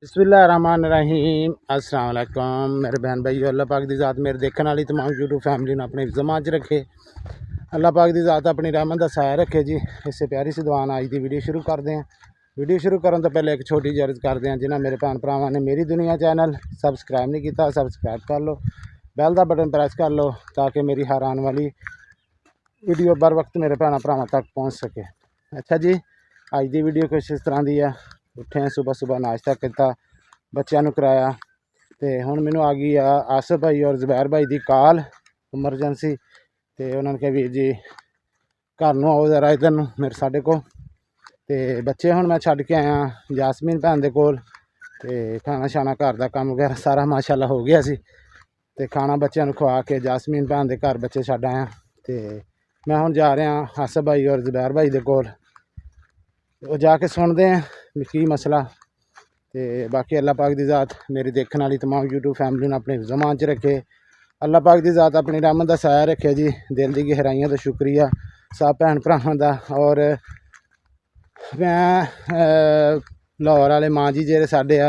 बिस्मिल्लाहिर्रहमानिर्रहीम अस्सलाम वालेकुम मेरे बहन भाई अल्लाह पाक दी ज़ात मेरे देखने वाली तमाम यूट्यूब फैमिली ने अपने जमा च रखे। अल्लाह पाक दी ज़ात अपनी रहमत का साया रखे जी। इससे प्यारी सी दुआ नाल अज दी वीडियो शुरू करते हैं। वीडियो शुरू करने तो पहले एक छोटी जी अर्ज़ करते हैं, जिन्हें मेरे भैन भरावां ने मेरी दुनिया चैनल सबसक्राइब नहीं किया सबसक्राइब कर लो, बैल का बटन प्रेस कर लो ताकि मेरी हर आने वाली वीडियो बर वक्त मेरे भैन भरावां तक पहुँच सके। अच्छा जी, अज की वीडियो कुछ इस तरह की है। उठे सुबह सुबह नाश्ता किया, बच्चों को कराया, तो हुण मैनू आ गई आसिफ भाई और ज़ुबैर भाई की कॉल एमरजेंसी। तो उन्होंने कहा वीर जी घर नूं आओ जरा इधर नूं मेरे साडे को। तो बच्चे हुण मैं छड्ड के आया जासमीन भैन दे कोल। ते खाना शाना घर का काम वगैरह सारा माशाअल्लाह हो गया सी। ते खाना बच्चों को खवा के जासमीन भैन दे घर बच्चे छड्ड आया। तो मैं हुण जा रहा आसिफ भाई और ज़ुबैर भाई दे कोल, वो जाके सुनते हैं भी की मसला। तो बाकी अल्लाह पाक दी ज़ात मेरी देखने वाली तमाम यूट्यूब फैमिली ने अपने ज़मान च रखे। अल्लाह पाक दी ज़ात अपनी रहमत का साया रखे जी। दिल की गहराइयों का शुक्रिया सब भैन भरावां दा। और मैं लाहौर वाले माँ जी जेह्ड़े साडे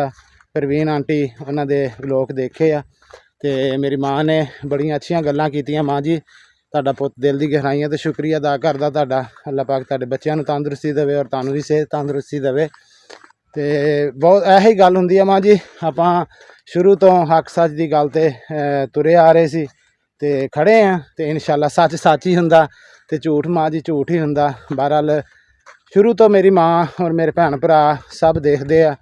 परवीन आंटी उन्होंने व्लॉग देखे आ। तो मेरी माँ ने बड़ियां अच्छियां गल्लां कीतियां। माँ जी तुहाडा पुत दिल की गहराइयों तो शुक्रिया अदा करदा तुहाडा। अल्लाह पाक तुहाडे बच्चों को तंदुरुस्ती देवे और तुहानूं भी सेहत तंदुरुस्ती देवे। तो बहुत यही गल हुंदी है माँ जी, आपां शुरू तो हक सच की गल ते तुरे आ रहे सी ते खड़े हैं। तो इंशाअल्लाह सच सच ही हुंदा ते झूठ माँ जी झूठ ही हुंदा। बहरहाल शुरू तो मेरी माँ और मेरे भैन भरा सब देखते हैं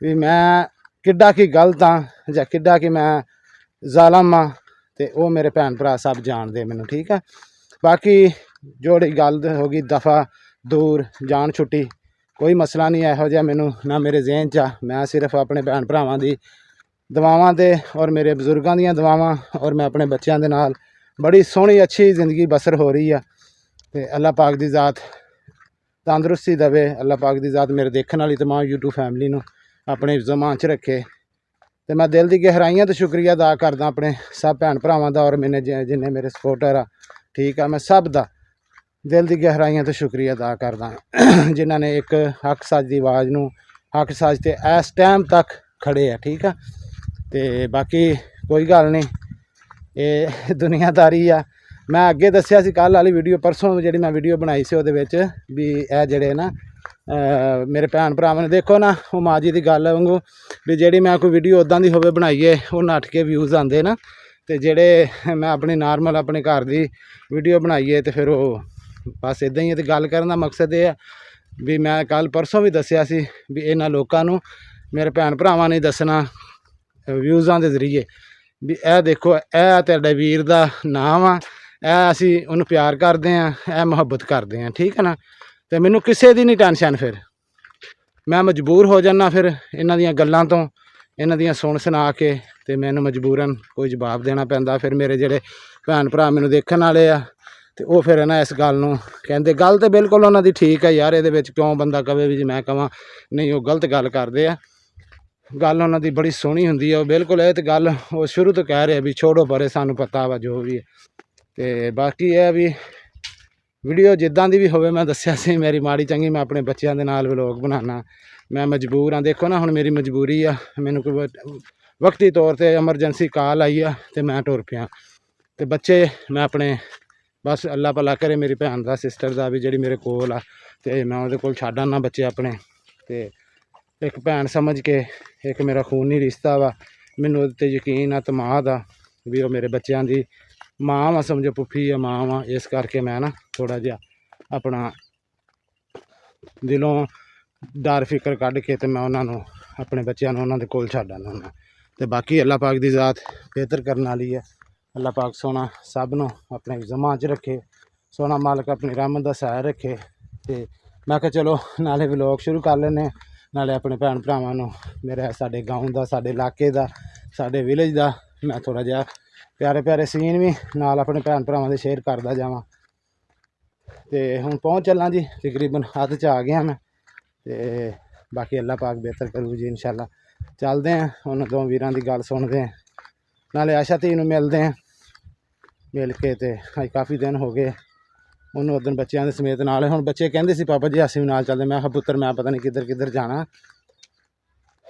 भी मैं किड्डा की गलत हाँ जां किड्डा की मैं जालम हाँ। तो वो मेरे भैन भरा सब जानते मैनू, ठीक है। बाकी जोड़ी गल होगी दफ़ा दूर जान छुट्टी कोई मसला नहीं इहो जिहा मैनू ना मेरे जहन च आ। मैं सिर्फ अपने भैन भरावां दी दुआवां ते और मेरे बजुर्गों दी दुआवां और मैं अपने बच्चों के नाल बड़ी सोहनी अच्छी ज़िंदगी बसर हो रही है। तो अल्लाह पाक दी ज़ात तंदुरुस्ती देवे। अल्लाह पाक दी ज़ात मेरे देखने वाली तमाम यूट्यूब फैमिली नूं अपने ज़मान च रखे। तो मैं दिल की गहराइयां तो शुक्रिया अदा करदा अपने सब भैन भरावां दा और मैंने जिन्ने मेरे सपोर्टर आ, ठीक है। मैं सब दा दिल की गहराइयां तो शुक्रिया अदा करदा जिन्होंने एक हक सच की आवाज़ नूं हक सच ते इस टाइम तक खड़े है, ठीक है। तो बाकी कोई गल नहीं, ये दुनियादारी आ। मैं अगे दस्सिया सी कल वाली वीडियो परसों जी मैं वीडियो बनाई सी उहदे विच भी ए जेड़े ना मेरे भैन भरावां ने देखो ना वो माँ जी की गल वांगू भी जी मैं कोई वीडियो उदां दी होवे बनाईए वो नट्ठ के व्यूज़ आते ना। तो जेड़े मैं अपनी नॉर्मल अपने घर की वीडियो बनाईए तो फिर वो बस इदां ही है। तो गल करन दा मकसद ये है भी मैं कल परसों भी दस्सिया सी भी इन्हां लोकां नूं मेरे भैन भरावां ने दसना व्यूज़ां के जरिए भी ए देखो ए तुहाडे वीर दा नाम आ, ए असीं उहनूं प्यार करते हैं, ए मुहब्बत करते हैं, ठीक है ना। तो मैनूं किसी दी नहीं टेंशन, फिर मैं मजबूर हो जाना फिर इन्हां दियां गल्लां तो इन्हां दियां सुन सुना के तो मैनूं मजबूरन कोई जवाब देना पैंदा। फिर मेरे जेड़े भैन भरा मैनूं देखण वाले आ तो वो फिर ना इस गल नूं कहंदे गल तो बिल्कुल उन्हां दी ठीक है यार, इहदे विच क्यों बंदा कहे भी जी मैं कहां नहीं वो गलत गल करदे आ। गल उन्हां दी बड़ी सोहनी हुंदी है, बिल्कुल ये तो गल वो शुरू तो कह रहे भी छोड़ो परे सानूं पता वा जो भी है। तो बाकी यह भी वीडियो जिद्दां दी भी होवे मैं दस्सिया सी मेरी माड़ी चंगी मैं अपने बच्चों के नाल व्लॉग बनाना। मैं मजबूर हाँ, देखो ना हुण मेरी मजबूरी आ, मैनूं कोई वक्ती तौर पर एमरजेंसी कॉल आई है तो मैं टुर पिया। तो बच्चे मैं अपने बस अल्लाह भला करे मेरी भैन का सिस्टर का भी जी मेरे कोल आ तो मैं उहदे कोल छड्ड आना बच्चे अपने। तो एक भैन समझ के एक मेरा खूनी रिश्ता वा, मैनूं उहदे ते यकीन आ तमाद आ भी वो मेरे बच्चों की माँ वा, समझो पुफी आ माँ वा। इस करके मैं ना थोड़ा जिहा अपना दिलों डर फिक्र कढ़ के तो मैं उन्होंने अपने बच्चों को उन्होंने कोल छड्ड आना हुंदा। तो बाकी अल्लाह पाक की ज़ात बेहतर करने वाली है। अल्लाह पाक सोना सब नूं अपने जमा च रखे, सोना मालक अपनी रहमत का साया रखे। तो मैं कहा चलो नाले व्लॉग शुरू कर लेने, नाले अपने भैन भरावां नूं मेरे साडे गाँव का साडे इलाके का साडे विलेज का मैं थोड़ा जिहा प्यारे प्यारे सीन भी नाल अपने भैन भरावां दे शेयर करदा जावां। तो हुण पहुँच चलना जी, तकरीबन हद च आ गया मैं। तो बाकी अल्लाह पाक बेहतर करू जी इंशाअल्लाह। चलते हैं उन्होंने दो वीरां की गल सुनते हैं, नाले आशा धी नूं मिलते हैं। मिल के तो अज काफ़ी दिन हो गए उन्होंने उस दिन बच्चों के समेत नाल हुण बच्चे कहंदे सी पापा जी असीं भी नाल चलदे। मैं कहा पुत्तर मैं पता नहीं किधर किधर जाना,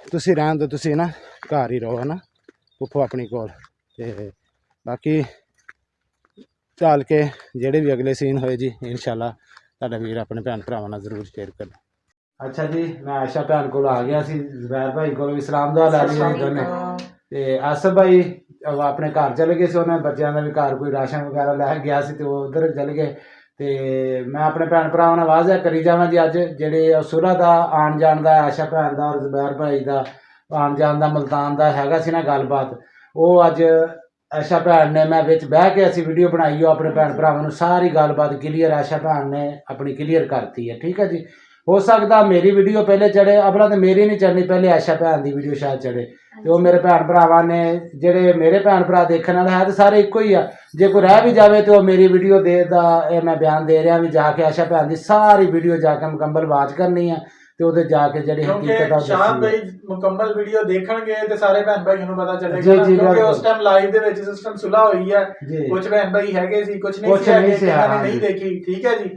ਤੁਸੀਂ ਰਹਿਣ ਦਿਓ, ਤੁਸੀਂ ਨਾ ਘਰ ਹੀ ਰਹੋ ਹੈ ਨਾ ਫੁੱਫੋ ਆਪਣੀ ਕੋਲ। ਤੇ ਬਾਕੀ ਚੱਲ ਕੇ ਜਿਹੜੇ ਵੀ ਅਗਲੇ ਸੀਨ ਹੋਏ ਜੀ ਇਨਸ਼ਾਅੱਲਾ ਤੁਹਾਡਾ ਵੀਰ ਆਪਣੇ ਭੈਣ ਭਰਾਵਾਂ ਨਾਲ ਜ਼ਰੂਰ ਸ਼ੇਅਰ ਕਰਨਾ। ਅੱਛਾ ਜੀ, ਮੈਂ ਆਇਸ਼ਾ ਭੈਣ ਕੋਲ ਆ ਗਿਆ ਸੀ, ਜ਼ੁਬੈਰ ਭਾਈ ਕੋਲ ਵੀ ਸਲਾਮ ਦੁਆ ਲੈ ਲਈ ਦੋਨੇ। ਤੇ ਆਸਫ ਭਾਈ ਆਪਣੇ ਘਰ ਚਲੇ ਗਏ ਸੀ, ਉਹਨਾਂ ਬੱਚਿਆਂ ਦਾ ਵੀ ਘਰ ਕੋਈ ਰਾਸ਼ਨ ਵਗੈਰਾ ਲੈ ਗਿਆ ਸੀ ਤੇ ਉਹ ਉਧਰ ਚਲੇ ਗਏ। ਤੇ ਮੈਂ ਆਪਣੇ ਭੈਣ ਭਰਾਵਾਂ ਨਾਲ ਵਾਅਦਾ ਕਰੀ ਜਾਵਾਂ ਜੀ, ਅੱਜ ਜਿਹੜੇ ਸੁਰਾ ਦਾ ਆਉਣ ਜਾਣ ਦਾ, ਆਇਸ਼ਾ ਭੈਣ ਦਾ ਔਰ ਜ਼ੁਬੈਰ ਭਾਈ ਦਾ ਆਉਣ ਜਾਣ ਦਾ, ਮੁਲਤਾਨ ਦਾ ਹੈਗਾ ਸੀ ਨਾ ਗੱਲਬਾਤ, ਉਹ ਅੱਜ ਆਇਸ਼ਾ ਭੈਣ ਨੇ ਮੈਂ ਵਿੱਚ ਬਹਿ ਕੇ ਅਸੀਂ ਵੀਡੀਓ ਬਣਾਈ, ਉਹ ਆਪਣੇ ਭੈਣ ਭਰਾਵਾਂ ਨੂੰ ਸਾਰੀ ਗੱਲਬਾਤ ਕਲੀਅਰ ਆਇਸ਼ਾ ਭੈਣ ਨੇ ਆਪਣੀ ਕਲੀਅਰ ਕਰਤੀ ਹੈ। ਠੀਕ ਹੈ ਜੀ, ਹੋ ਸਕਦਾ ਮੇਰੀ ਵੀਡੀਓ ਪਹਿਲੇ ਚੜੇ, ਆਪਣਾ ਤਾਂ ਮੇਰੀ ਨਹੀਂ ਚੜਨੀ, ਪਹਿਲੇ ਆਇਸ਼ਾ ਭੈਣ ਦੀ ਵੀਡੀਓ ਸ਼ਾਇਦ ਚੜੇ। ਤੇ ਉਹ ਮੇਰੇ ਭੈਣ ਭਰਾਵਾਂ ਨੇ, ਜਿਹੜੇ ਮੇਰੇ ਭੈਣ ਭਰਾ ਦੇਖਣ ਵਾਲੇ ਹੈ ਤੇ ਸਾਰੇ ਇੱਕੋ ਹੀ ਆ, ਜੇ ਕੋਈ ਰਹਿ ਵੀ ਜਾਵੇ ਤੇ ਉਹ ਮੇਰੀ ਵੀਡੀਓ ਦੇ ਦਾ ਇਹ ਮੈਂ ਬਿਆਨ ਦੇ ਰਿਹਾ ਵੀ ਜਾ ਕੇ ਆਇਸ਼ਾ ਭੈਣ ਦੀ ਸਾਰੀ ਵੀਡੀਓ ਜਾ ਕੇ ਮੁਕੰਮਲ ਵਾਚ ਕਰਨੀ ਹੈ ਤੇ ਉਹਦੇ ਜਾ ਕੇ ਜਿਹੜੀ ਹਕੀਕਤ ਆ ਸ਼ਾਹ ਭਾਈ ਮੁਕੰਮਲ ਵੀਡੀਓ ਦੇਖਣਗੇ ਤੇ ਸਾਰੇ ਭੈਣ ਭਾਈਆਂ ਨੂੰ ਪਤਾ ਚੱਲੇਗਾ, ਕਿਉਂਕਿ ਉਸ ਟਾਈਮ ਲਾਈਵ ਦੇ ਵਿੱਚ ਸਿਸਟਮ ਸੁਲਾ ਹੋਈ ਹੈ, ਕੁਝ ਭੈਣ ਭਾਈ ਹੈਗੇ ਸੀ, ਕੁਝ ਨਹੀਂ ਸੀ ਹੈਗੇ, ਇਹਨਾਂ ਨੇ ਨਹੀਂ ਦੇਖੀ। ਠੀਕ ਹੈ ਜੀ,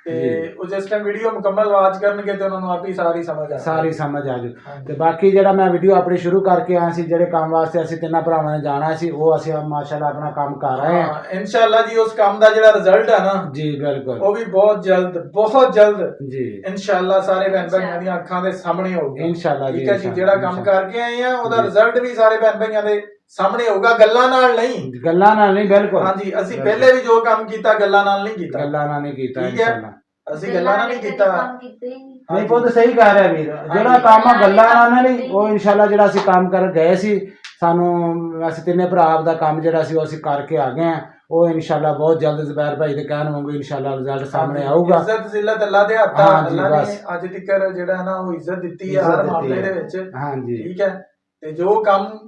ਤੇ ਉਹ ਜਿਸ ਟਾਈਮ ਵੀਡੀਓ ਮੁਕੰਮਲ ਵਾਚ ਕਰਨਗੇ ਤੇ ਉਹਨਾਂ ਨੂੰ ਆਪੀ ਸਾਰੀ ਸਮਝ ਆ ਜੂ। ਤੇ ਬਾਕੀ ਜਿਹੜਾ ਮੈਂ ਵੀਡੀਓ ਆਪਣੀ ਸ਼ੁਰੂ ਕਰਕੇ ਆਇਆ ਸੀ, ਜਿਹੜੇ ਕੰਮ ਵਾਸਤੇ ਅਸੀਂ ਤਿੰਨਾਂ ਭਰਾਵਾਂ ਨੇ ਜਾਣਾ ਸੀ, ਉਹ ਅਸੀਂ ਮਾਸ਼ਾਅੱਲਾ ਆਪਣਾ ਕੰਮ ਕਰ ਰਹੇ ਹਾਂ ਇਨਸ਼ਾਅੱਲਾ ਜੀ। ਉਸ ਕੰਮ ਦਾ ਜਿਹੜਾ ਰਿਜ਼ਲਟ ਹੈ ਨਾ ਜੀ, ਬਿਲਕੁਲ ਉਹ ਵੀ ਬਹੁਤ ਜਲਦ ਜੀ ਇਨਸ਼ਾਅੱਲਾ ਸਾਰੇ ਭੈਣ ਭਾਈਆਂ ਦੀਆਂ ਅੱਖਾਂ ਦੇ ਸਾਹਮਣੇ ਹੋਊਗਾ ਇਨਸ਼ਾਅੱਲਾ ਜੀ। ਠੀਕ ਹੈ ਜੀ, ਜਿਹੜਾ ਕੰਮ ਕਰਕੇ ਆਏ ਆ ਉਹਦਾ ਰਿਜ਼ਲਟ ਵੀ ਸਾਰੇ ਭੈਣ ਭਾਈਆਂ ਦੇ ਸਾਹਮਣੇ ਹੋਊਗਾ, ਗੱਲਾਂ ਨਾਲ ਨਹੀਂ ਬਿਲਕੁਲ। ਹਾਂਜੀ, ਅਸੀਂ ਪਹਿਲੇ ਵੀ ਜੋ ਕੰਮ ਕੀਤਾ ਗੱਲਾਂ ਨਾਲ ਨਹੀਂ ਕੀਤਾ ਇਨਸ਼ਾਅੱਲਾ, ਅਸੀਂ ਗੱਲਾਂ ਨਾਲ ਨਹੀਂ ਕੀਤਾ। ਨਹੀਂ ਪੁੱਤ ਸਹੀ ਕਹਿ ਰਿਹਾ ਵੀਰ, ਜਿਹੜਾ ਕੰਮ ਆ ਗੱਲਾਂ ਨਾਲ ਨਹੀਂ, ਉਹ ਇਨਸ਼ਾਅੱਲਾ ਜਿਹੜਾ ਅਸੀਂ ਕੰਮ ਕਰ ਗਏ ਸੀ, ਸਾਨੂੰ ਅਸੀਂ ਤਿੰਨੇ ਭਰਾ ਦਾ ਕੰਮ ਜਿਹੜਾ ਸੀ ਉਹ ਅਸੀਂ ਕਰਕੇ ਆ ਗਏ ਆ, ਉਹ ਇਨਸ਼ਾਅੱਲਾ ਬਹੁਤ ਜਲਦ ਜ਼ੁਬੈਰ ਭਾਈ ਦੇ ਕਹਿਣ ਵਾਂਗੂ ਇਨਸ਼ਾਅੱਲਾ ਰਿਜ਼ਲਟ ਸਾਹਮਣੇ ਆਊਗਾ। ਇੱਜ਼ਤ ਜ਼ਿਲਤ ਅੱਲਾ ਦੇ ਹੱਥ ਆ, ਅੱਲਾ ਨੇ ਅੱਜ ਤੱਕ ਜਿਹੜਾ ਨਾ ਉਹ ਇੱਜ਼ਤ ਦਿੱਤੀ ਹੈ ਹਰ ਮਾਮਲੇ ਦੇ ਵਿੱਚ। ਹਾਂਜੀ, ਠੀਕ ਹੈ। ਤੇ ਜੋ ਕੰਮ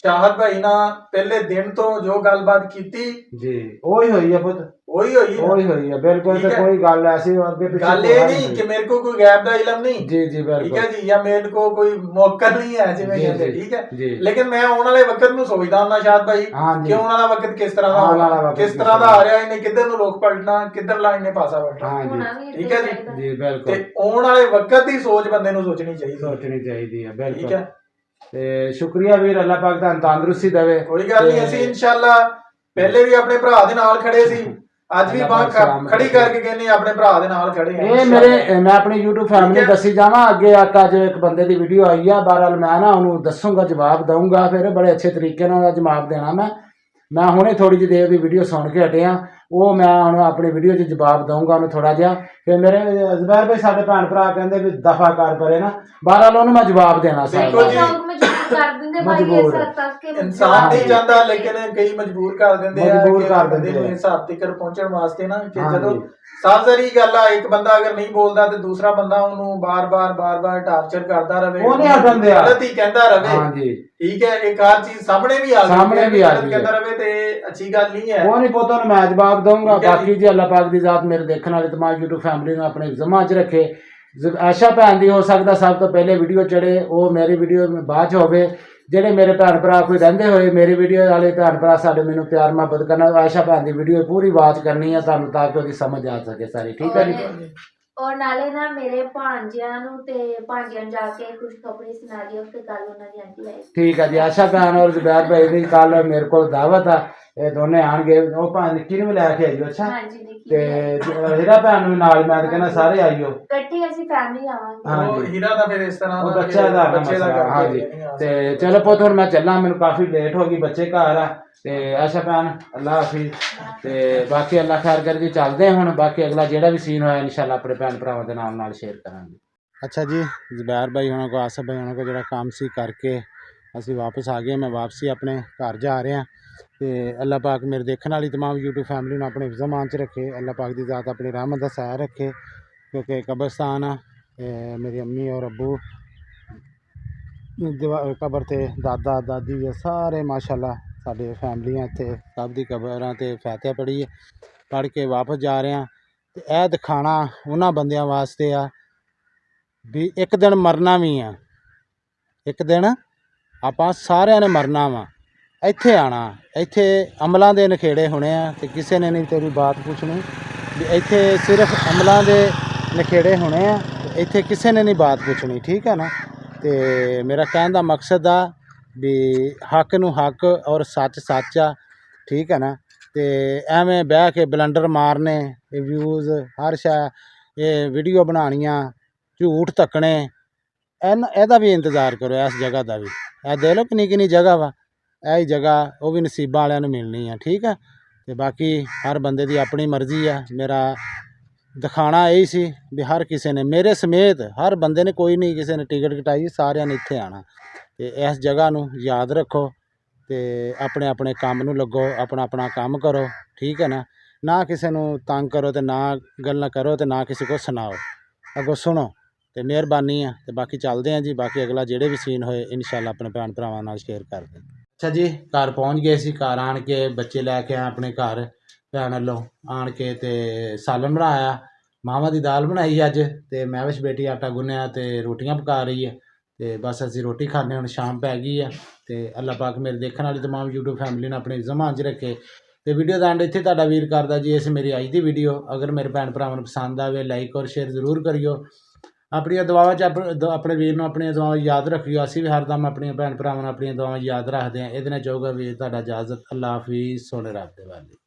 ਸ਼ਾਹਦ ਭਾਈ ਨਾਲ ਪਹਿਲੇ ਦਿਨ ਤੋਂ ਜੋ ਗੱਲਬਾਤ ਕੀਤੀ ਜੀ, ਉਹੀ ਹੋਈ ਹੈ ਪੁੱਤ, ਉਹੀ ਹੋਈ ਹੈ ਬਿਲਕੁਲ। ਤੇ ਕੋਈ ਗੱਲ ਐਸੀ ਅੱਗੇ ਪਿੱਛੇ ਗੱਲ ਇਹ ਨਹੀਂ ਕਿ ਮੇਰੇ ਕੋ ਕੋਈ ਗੈਬ ਦਾ ਇਲਮ ਨਹੀਂ ਜੀ ਜੀ ਬਿਲਕੁਲ, ਠੀਕ ਹੈ ਜੀ, ਜਾਂ ਮੇਰੇ ਕੋ ਕੋਈ ਮੌਕਾ ਨਹੀਂ ਹੈ ਜਿਵੇਂ ਕਹਿੰਦੇ। ਠੀਕ ਹੈ, ਲੇਕਿਨ ਮੈਂ ਆਉਣ ਵਾਲੇ ਵਕਤ ਨੂੰ ਸੋਚਦਾ ਹੁੰਦਾ ਸ਼ਾਹਦ ਭਾਈ ਕਿ ਆਉਣ ਵਾਲਾ ਵਕਤ ਕਿਸ ਤਰ੍ਹਾਂ ਦਾ ਹੋਣਾ, ਕਿਸ ਤਰ੍ਹਾਂ ਦਾ ਆ ਰਿਹਾ, ਇਹਨੇ ਕਿੱਧਰ ਨੂੰ ਰੋਕ ਪਲਟਣਾ, ਕਿੱਧਰ ਲਾਈਨ ਨੇ ਪਾਸਾ ਵਟਣਾ। ਠੀਕ ਹੈ ਜੀ ਬਿਲਕੁਲ। ਤੇ ਆਉਣ ਵਾਲੇ ਵਕਤ ਦੀ ਸੋਚ ਬੰਦੇ ਨੂੰ ਸੋਚਣੀ ਚਾਹੀਦੀ ਹੈ ਬਿਲਕੁਲ। ਠੀਕ ਹੈ, ਤੇ ਸ਼ੁਕਰੀਆ ਵੀਰ, ਅੱਲਾਹ ਪਾਕ ਤੁਹਾਨੂੰ ਤੰਦਰੁਸਤੀ ਦੇਵੇ। ਕੋਈ ਗੱਲ ਨਹੀਂ, ਅਸੀਂ ਇਨਸ਼ਾਅੱਲਾ ਪਹਿਲੇ ਵੀ ਆਪਣੇ ਭਰਾ ਦੇ ਨਾਲ ਖੜੇ ਸੀ, ਅੱਜ ਵੀ ਬਾਹ ਖੜੀ ਕਰਕੇ ਕਹਿੰਦੇ ਆਪਣੇ ਭਰਾ ਦੇ ਨਾਲ ਖੜੇ ਆ। ਇਹ ਮੇਰੇ ਮੈਂ ਆਪਣੀ YouTube ਫੈਮਿਲੀ ਦੱਸੀ ਜਾਵਾਂ ਅੱਗੇ, ਆਕਾ ਜੋ ਇੱਕ ਬੰਦੇ ਦੀ ਵੀਡੀਓ ਆਈ ਆ, ਬਹਰਹਾਲ ਮੈਂ ਨਾ ਉਹਨੂੰ ਦੱਸੂਗਾ, ਜਵਾਬ ਦਊਂਗਾ, ਫਿਰ ਬੜੇ ਅੱਛੇ ਤਰੀਕੇ ਨਾਲ ਉਹਦਾ ਜਵਾਬ ਦੇਣਾ। ਮੈਂ ਹੁਣੇ ਥੋੜੀ ਜਿਹੀ ਦੇਰ ਦੀ ਵੀਡੀਓ ਸੁਣ ਕੇ ਹਟਿਆ, ਉਹ ਮੈਂ ਹੁਣ ਆਪਣੀ ਵੀਡੀਓ 'ਚ ਜਵਾਬ ਦਊਂਗਾ ਉਹਨੂੰ ਥੋੜਾ ਜਿਹਾ। ਫਿਰ ਮੇਰੇ ਜ਼ੁਬੈਰ ਭਾਈ ਸਾਡੇ ਭੈਣ ਭਰਾ ਕਹਿੰਦੇ ਵੀ ਦਫਾ ਕਰ ਪਰੇ ਨਾ, ਬਹਰਹਾਲ ਉਹਨੂੰ ਮੈਂ ਜਵਾਬ ਦੇਣਾ ਮਜਬੂਰ ਇਨਸਾਨ ਨਹੀਂ ਚਾਹੁੰਦਾ, ਲੇਕਿਨ ਕਈ ਮਜਬੂਰ ਕਰ ਦਿੰਦੇ ਆ ਬੰਦੇ ਨੂੰ ਇਸ ਹੱਦ ਤੱਕ ਪਹੁੰਚਣ ਵਾਸਤੇ ਨਾ, ਕਿ ਜਦੋਂ ਸਾਫ਼ ਸਾਰੀ ਗੱਲ ਆ, ਇੱਕ ਬੰਦਾ ਅਗਰ ਨਹੀਂ ਬੋਲਦਾ ਤੇ ਦੂਸਰਾ ਬੰਦਾ ਉਹਨੂੰ ਬਾਰ-ਬਾਰ ਟਾਰਚਰ ਕਰਦਾ ਰਹੇ, ਉਹ ਨਹੀਂ ਹਟਣ ਦਿਆ, ਗਲਤ ਹੀ ਕਹਿੰਦਾ ਰਹੇ। ਹਾਂਜੀ, ਠੀਕ ਹੈ, ਇੱਕ ਹਰ ਚੀਜ਼ ਸਾਹਮਣੇ ਵੀ ਆ ਗਈ ਕਹਿੰਦਾ ਰਹੇ ਤੇ ਅੱਛੀ ਗੱਲ ਨਹੀਂ ਹੈ। ਉਹ ਨਹੀਂ ਪੁੱਤ ਨੂੰ ਮੈਂ ਜਵਾਬ ਦਊਂਗਾ। ਬਾਕੀ ਜੀ ਅੱਲਾਹ ਪਾਕ ਦੀ ਜ਼ਾਤ ਮੇਰੇ ਦੇਖਣ ਵਾਲੇ ਤਮਾਮ YouTube ਫੈਮਿਲੀ ਨੂੰ ਆਪਣੇ ਜ਼ਮਾਂ 'ਚ ਰੱਖੇ। ਆਇਸ਼ਾ ਭੈਣ ਦੀ ਹੋ ਸਕਦਾ ਸਭ ਤੋਂ ਪਹਿਲੇ ਵੀਡੀਓ ਚੜੇ, ਉਹ ਮੇਰੀ ਵੀਡੀਓ ਬਾਅਦ 'ਚ ਹੋਵੇ। ਜਿਹੜੇ ਮੇਰੇ ਭੈਣ ਭਰਾ ਕੋਈ ਰਹਿੰਦੇ ਹੋਏ ਮੇਰੀ ਵੀਡੀਓ ਵਾਲੇ ਭੈਣ ਭਰਾ ਸਾਡੇ ਮੈਨੂੰ ਪਿਆਰ ਮੁਹੱਬਤ ਕਰਨਾ, ਆਇਸ਼ਾ ਭੈਣ ਦੀ ਵੀਡੀਓ ਪੂਰੀ ਵਾਚ ਕਰਨੀ ਹੈ ਤੁਹਾਨੂੰ, ਤਾਂ ਕਿ ਉਹਦੀ ਸਮਝ ਆ ਸਕੇ ਸਾਰੀ। ਠੀਕ ਹੈ ਜੀ, ਔਰ ਨਾਲੇ ਨਾ ਮੇਰੇ ਭਾਂਜਿਆਂ ਨੂੰ ਤੇ ਭਾਂਜਿਆਂ ਜਾ ਕੇ ਖੁਸ਼ਖਬਰੀ ਸੁਣਾ ਦਿਓ ਕਿ ਕੱਲ ਉਹਨਾਂ ਦੀ ਆਂਟੀ ਆਈ। ਠੀਕ ਹੈ ਜੀ, ਆਇਸ਼ਾ ਭੈਣ ਔਰ ਜ਼ੁਬੈਰ ਭਾਈ ਦੀ ਕੱਲ ਮੇਰੇ ਕੋਲ ਦਾਵਤ ਆ, ਇਹ ਦੋਨੇ ਆਣਗੇ। ਉਹ ਭਾਂ ਨਿੱਕੀ ਨੂੰ ਵੀ ਲੈ ਕੇ ਆਈਓ। ਅੱਛਾ, ਤੇ ਹੀਰਾ ਭੈਣ ਨੂੰ ਨਾਲ, ਮੈਂ ਕਹਿੰਦਾ ਸਾਰੇ ਆਈਓ ਇਕੱਠੇ, ਅਸੀਂ ਫੈਮਿਲੀ ਆਵਾਂਗੇ। ਹਾਂ, ਹੀਰਾ ਦਾ ਫਿਰ ਇਸ ਤਰ੍ਹਾਂ ਉਹ ਬੱਚੇ ਦਾ ਹਾਂਜੀ। ਤੇ ਚਲੋ ਪੁੱਤ ਹੁਣ ਮੈਂ ਚੱਲਾਂ, ਮੈਨੂੰ ਕਾਫੀ ਲੇਟ ਹੋ ਗਈ, ਬੱਚੇ ਘਰ ਆ। ਤੇ ਆਇਸ਼ਾ ਭੈਣ ਅੱਲਾਹ ਹਾਫਿਜ਼, ਤੇ ਬਾਕੀ ਅੱਲਾਹ ਖੈਰ ਕਰਕੇ ਚੱਲਦੇ ਹੁਣ। ਬਾਕੀ ਅਗਲਾ ਜਿਹੜਾ ਵੀ ਸੀਨ ਹੋਇਆ ਇਨਸ਼ਾਅੱਲਾ ਆਪਣੇ ਭੈਣ ਭਰਾਵਾਂ ਦੇ ਨਾਲ ਸ਼ੇਅਰ ਕਰਾਂਗੇ। ਅੱਛਾ ਜੀ, ਜ਼ੁਬੈਰ ਭਾਈ ਹੋਣਾ ਕੋ, ਆਸਫ ਭਾਈ ਹੋਣਾ ਕੋ ਜਿਹੜਾ ਕੰਮ ਸੀ ਕਰਕੇ ਅਸੀਂ ਵਾਪਸ ਆ ਗਏ। ਮੈਂ ਵਾਪਸੀ ਆਪਣੇ ਘਰ ਜਾ ਰਿਹਾ। ਤੇ ਅੱਲਾਹ ਪਾਕ ਮੇਰੇ ਦੇਖਣ ਵਾਲੀ ਤਮਾਮ YouTube ਫੈਮਿਲੀ ਨੂੰ ਆਪਣੇ ਜ਼ਮਾਨ 'ਚ ਰੱਖੇ। ਅੱਲਾਹ ਪਾਕ ਦੀ ਜ਼ਾਤ ਆਪਣੀ ਰਹਿਮਤ ਦਾ ਸਾਇਆ ਰੱਖੇ, ਕਿਉਂਕਿ ਕਬਰਸਤਾਨ ਆ ਮੇਰੀ ਅੰਮੀ ਔਰ ਅੱਬੂ ਕਬਰ ਤੇ ਦਾਦਾ ਦਾਦੀ ਸਾਰੇ ਮਾਸ਼ਾਅੱਲਾ ਸਾਡੇ ਫੈਮਲੀਆਂ ਇੱਥੇ ਸਭ ਦੀ ਕਬਰਾਂ ਤੇ ਫਾਤਿਹਾ ਪੜ੍ਹੀ ਹੈ। ਪੜ੍ਹ ਕੇ ਵਾਪਸ ਜਾ ਰਹੇ ਹਾਂ। ਤੇ ਇਹ ਦਿਖਾਣਾ ਉਹਨਾਂ ਬੰਦਿਆਂ ਵਾਸਤੇ ਆ ਵੀ ਇੱਕ ਦਿਨ ਮਰਨਾ ਵੀ ਆ, ਇੱਕ ਦਿਨ ਆਪਾਂ ਸਾਰਿਆਂ ਨੇ ਮਰਨਾ ਵਾ। ਇੱਥੇ ਆਣਾ, ਇੱਥੇ ਅਮਲਾਂ ਦੇ ਨਖੇੜੇ ਹੋਣੇ ਆ, ਤੇ ਕਿਸੇ ਨੇ ਨਹੀਂ ਤੇਰੀ ਬਾਤ ਪੁੱਛਣੀ ਵੀ ਇੱਥੇ ਸਿਰਫ ਅਮਲਾਂ ਦੇ ਨਖੇੜੇ ਹੋਣੇ ਆ, ਇੱਥੇ ਕਿਸੇ ਨੇ ਨਹੀਂ ਬਾਤ ਪੁੱਛਣੀ। ਠੀਕ ਹੈ ਨਾ, ਤੇ ਮੇਰਾ ਕਹਿਣ ਦਾ ਮਕਸਦ ਆ ਵੀ ਹੱਕ ਨੂੰ ਹੱਕ ਔਰ ਸੱਚ ਸੱਚ ਆ, ਠੀਕ ਹੈ ਨਾ। ਤੇ ਐਵੇਂ ਬਹਿ ਕੇ ਬਲੰਡਰ ਮਾਰਨੇ, ਇਹ ਵਿਊਜ਼ ਹਰ ਸ਼ੈ, ਇਹ ਵੀਡੀਓ ਬਣਾਉਣੀਆਂ, ਝੂਠ ਤੱਕਣੇ, ਇਹਦਾ ਵੀ ਇੰਤਜ਼ਾਰ ਕਰੋ, ਇਸ ਜਗ੍ਹਾ ਦਾ ਵੀ। ਇਹ ਦੇਖ ਲਓ ਕਿੰਨੀ ਕਿੰਨੀ ਜਗ੍ਹਾ ਵਾ, ਇਹ ਹੀ ਜਗ੍ਹਾ ਉਹ ਵੀ ਨਸੀਬਾਂ ਵਾਲਿਆਂ ਨੂੰ ਮਿਲਣੀ ਆ, ਠੀਕ ਆ। ਤੇ ਬਾਕੀ ਹਰ ਬੰਦੇ ਦੀ ਆਪਣੀ ਮਰਜ਼ੀ ਆ। ਮੇਰਾ ਦਿਖਾਣਾ ਇਹੀ ਸੀ ਵੀ ਹਰ ਕਿਸੇ ਨੇ, ਮੇਰੇ ਸਮੇਤ ਹਰ ਬੰਦੇ ਨੇ, ਕੋਈ ਨਹੀਂ ਕਿਸੇ ਨੇ ਟਿਕਟ ਕਟਾਈ, ਸਾਰਿਆਂ ਨੇ ਇੱਥੇ ਆਉਣਾ। ਤੇ ਇਸ ਜਗ੍ਹਾ ਨੂੰ ਯਾਦ ਰੱਖੋ ਤੇ ਆਪਣੇ ਆਪਣੇ ਕੰਮ ਨੂੰ ਲੱਗੋ, ਆਪਣਾ ਆਪਣਾ ਕੰਮ ਕਰੋ, ਠੀਕ ਹੈ ਨਾ। ਨਾ ਕਿਸੇ ਨੂੰ ਤੰਗ ਕਰੋ ਤੇ ਨਾ ਗੱਲਾਂ ਕਰੋ ਤੇ ਨਾ ਕਿਸੇ ਕੋ ਸੁਣਾਓ, ਅੱਗੋਂ ਸੁਣੋ। ਤੇ ਮਿਹਰਬਾਨੀ ਆ। ਤੇ ਬਾਕੀ ਚੱਲਦੇ ਹਾਂ ਜੀ। ਬਾਕੀ ਅਗਲਾ ਜਿਹੜੇ ਵੀ ਸੀਨ ਹੋਏ ਇਨਸ਼ਾਅੱਲਾ ਆਪਣੇ ਭੈਣ ਭਰਾਵਾਂ ਨਾਲ ਸ਼ੇਅਰ ਕਰਦੇ। ਅੱਛਾ ਜੀ, ਘਰ ਪਹੁੰਚ ਗਏ ਸੀ। ਘਰ ਆਣ ਕੇ ਬੱਚੇ ਲੈ ਕੇ ਆਏ ਆਪਣੇ ਘਰ, ਭੈਣ ਵੱਲੋਂ ਆਣ ਕੇ ਤੇ ਸਾਲਨ ਬਣਾਇਆ, ਮਾਵਾਂ ਦੀ ਦਾਲ ਬਣਾਈ ਅੱਜ, ਤੇ ਮਹਿਵਿਸ਼ ਬੇਟੀ ਆਟਾ ਗੁੰਨਿਆ ਤੇ ਰੋਟੀਆਂ ਪਕਾ ਰਹੀ ਹੈ। ਤੇ ਬਸ ਅਸੀਂ ਰੋਟੀ ਖਾਂਦੇ, ਹੁਣ ਸ਼ਾਮ ਪੈ ਗਈ ਆ। ਤੇ ਅੱਲਾਹ ਪਾਕ ਮੇਰੇ ਦੇਖਣ ਵਾਲੀ ਤਮਾਮ YouTube ਫੈਮਿਲੀ ਨੂੰ ਆਪਣੀ ਜ਼ਮਾਨ 'ਚ ਰੱਖੇ। ਤੇ ਵੀਡੀਓ ਦਾ ਐਂਡ ਇੱਥੇ ਤੁਹਾਡਾ ਵੀਰ ਕਰਦਾ ਜੀ। ਇਸ ਮੇਰੀ ਅੱਜ ਦੀ ਵੀਡੀਓ ਅਗਰ ਮੇਰੇ ਭੈਣ ਭਰਾਵਾਂ ਨੂੰ ਪਸੰਦ ਆਵੇ, ਲਾਈਕ ਔਰ ਸ਼ੇਅਰ ਜ਼ਰੂਰ ਕਰਿਓ। ਆਪਣੀਆਂ ਦੁਆਵਾਂ 'ਚ ਆਪਣੇ ਵੀਰ ਨੂੰ ਆਪਣੀਆਂ ਦੁਆਵਾਂ ਯਾਦ ਰੱਖਿਓ। ਅਸੀਂ ਵੀ ਹਰਦਮ ਆਪਣੀਆਂ ਭੈਣ ਭਰਾਵਾਂ ਨੂੰ ਆਪਣੀਆਂ ਦੁਆਵਾਂ ਯਾਦ ਰੱਖਦੇ ਹਾਂ। ਇਹਦੇ ਨਾਲ ਚਾਹੂਗਾ ਵੀਰ ਤੁਹਾਡਾ ਇਜਾਜ਼ਤ। ਅੱਲਾਹ ਹਾਫਿਜ਼, ਸੋਹਣੇ ਰੱਬ ਦੇ ਵਾਲੇ।